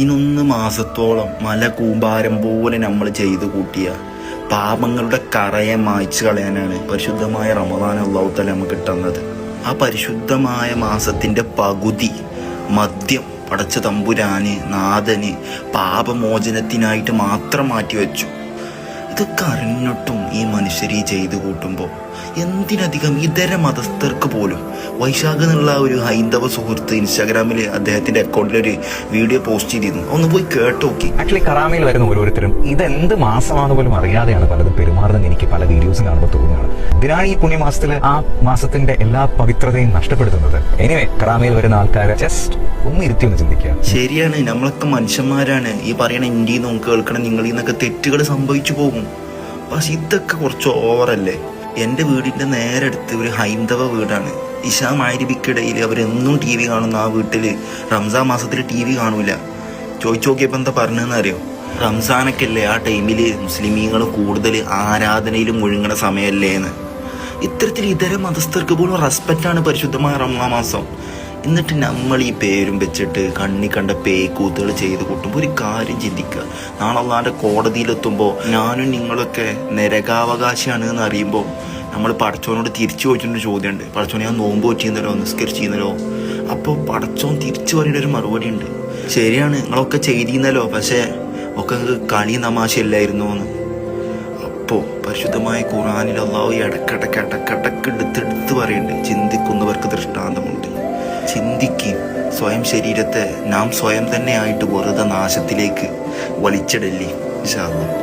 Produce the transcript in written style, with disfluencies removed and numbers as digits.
11 മാസത്തോളം മല കൂമ്പാരം പോലെ നമ്മൾ ചെയ്തു കൂട്ടിയ പാപങ്ങളുടെ കറയെ മായ്ച്ചു കളയാനാണ് പരിശുദ്ധമായ റമദാൻ അല്ലാഹു തആല നമുക്ക് തന്നത്. ആ പരിശുദ്ധമായ മാസത്തിൻ്റെ പകുതി മദ്യം പടച്ച തമ്പുരാന് നാഥന് പാപമോചനത്തിനായിട്ട് മാത്രം മാറ്റിവെച്ചു. ഇതൊക്കെ അറിഞ്ഞിട്ടും ഈ മനുഷ്യരീ ചെയ്തു കൂട്ടുമ്പോൾ എന്തിനധികം ഇതര മതസ്ഥർക്ക് പോലും വൈശാഖ് എന്നുള്ള ഒരു ഹൈന്ദവ സുഹൃത്ത് ഇൻസ്റ്റാഗ്രാമിൽ അദ്ദേഹത്തിന്റെ അക്കൗണ്ടിൽ ഒരു വീഡിയോ പോസ്റ്റ് ചെയ്തിരുന്നു. ഒന്ന് പോയി കേട്ടോക്കി. ആക്ച്വലി കറാമയിൽ വരുന്ന ഓരോരുത്തരും ഇതെന്ത് മാസമാണെന്ന് പോലും അറിയാതെയാണ് പലതും പെരുമാറുന്നത്. എനിക്ക് പല വീഡിയോസും കാണുമ്പോൾ തോന്നുകയാണ് ഇതിനാണ് ഈ പുണ്യമാസത്തിൽ ആ മാസത്തിന്റെ എല്ലാ പവിത്രതയും നഷ്ടപ്പെടുത്തുന്നത്. എനിവേ കറാമയിൽ വരുന്ന ആൾക്കാരെ ജസ്റ്റ് ഒന്ന് ഇരുത്തി ഒന്ന് ചിന്തിക്കുക. ശരിയാണ്, നമ്മളൊക്കെ മനുഷ്യന്മാരാണ്. ഈ പറയണ ഇന്ത്യയിൽ നിന്ന് കേൾക്കണം നിങ്ങളിൽ നിന്നൊക്കെ തെറ്റുകൾ സംഭവിച്ചു പോകും. പക്ഷെ ഇതൊക്കെ കുറച്ച് ഓവറല്ലേ. എൻ്റെ വീടിൻ്റെ നേരെ അടുത്ത് ഒരു ഹൈന്ദവ വീടാണ്. ഇശാ മഗ്‌രിബിക്കിടയിൽ അവരെന്നും ടി വി കാണുന്ന ആ വീട്ടിൽ റംസാൻ മാസത്തിൽ ടി വി കാണൂല. ചോദിച്ചു നോക്കിയപ്പോൾ എന്താ പറഞ്ഞതെന്ന് അറിയോ? റംസാനൊക്കെ അല്ലേ ആ ടൈമിൽ മുസ്ലിമീങ്ങൾ കൂടുതൽ ആരാധനയിൽ മുഴുങ്ങണ സമയമല്ലേന്ന്. ഇത്തരത്തിൽ ഇതര മതസ്ഥർക്ക് പോലും റെസ്പെക്റ്റാണ് പരിശുദ്ധമായ റമദാൻ മാസം. എന്നിട്ട് നമ്മൾ ഈ പേരും വെച്ചിട്ട് കണ്ണി കണ്ട പേക്കൂത്തുകൾ ചെയ്ത് കൂട്ടുമ്പോൾ ഒരു കാര്യം ചിന്തിക്കുക. നാളെ അല്ലാണ്ട് കോടതിയിലെത്തുമ്പോൾ ഞാനും നിങ്ങളൊക്കെ നരകാവകാശിയാണ് എന്ന് അറിയുമ്പോൾ നമ്മൾ പടച്ചോനോട് തിരിച്ചു ചോദിച്ചൊരു ചോദ്യമുണ്ട്. പടച്ചോനെ ഞാൻ നോമ്പ് വെച്ചിരുന്നല്ലോ, നിസ്കരിച്ചിരുന്നല്ലോ. അപ്പോൾ പടച്ചോൻ തിരിച്ചു പറയേണ്ട ഒരു മറുപടി ഉണ്ട്. ശരിയാണ്, നിങ്ങളൊക്കെ ചെയ്തിരുന്നല്ലോ, പക്ഷേ ഒക്കെ കളി തമാശയല്ലായിരുന്നു എന്ന്. അപ്പോൾ പരിശുദ്ധമായ ഖുർആനിൽ അല്ലാഹു ഇടക്കിടക്ക് എടുത്തെടുത്ത് പറയുന്നുണ്ട്, ചിന്തിക്കുന്നവർക്ക് ദൃഷ്ടാന്തമുണ്ട്. ചിന്തിക്കുകയും സ്വയം ശരീരത്തെ നാം സ്വയം തന്നെയായിട്ട് വെറുതെ നാശത്തിലേക്ക് വലിച്ചിടല്ലേ ഇൻഷാ അല്ലാഹ്.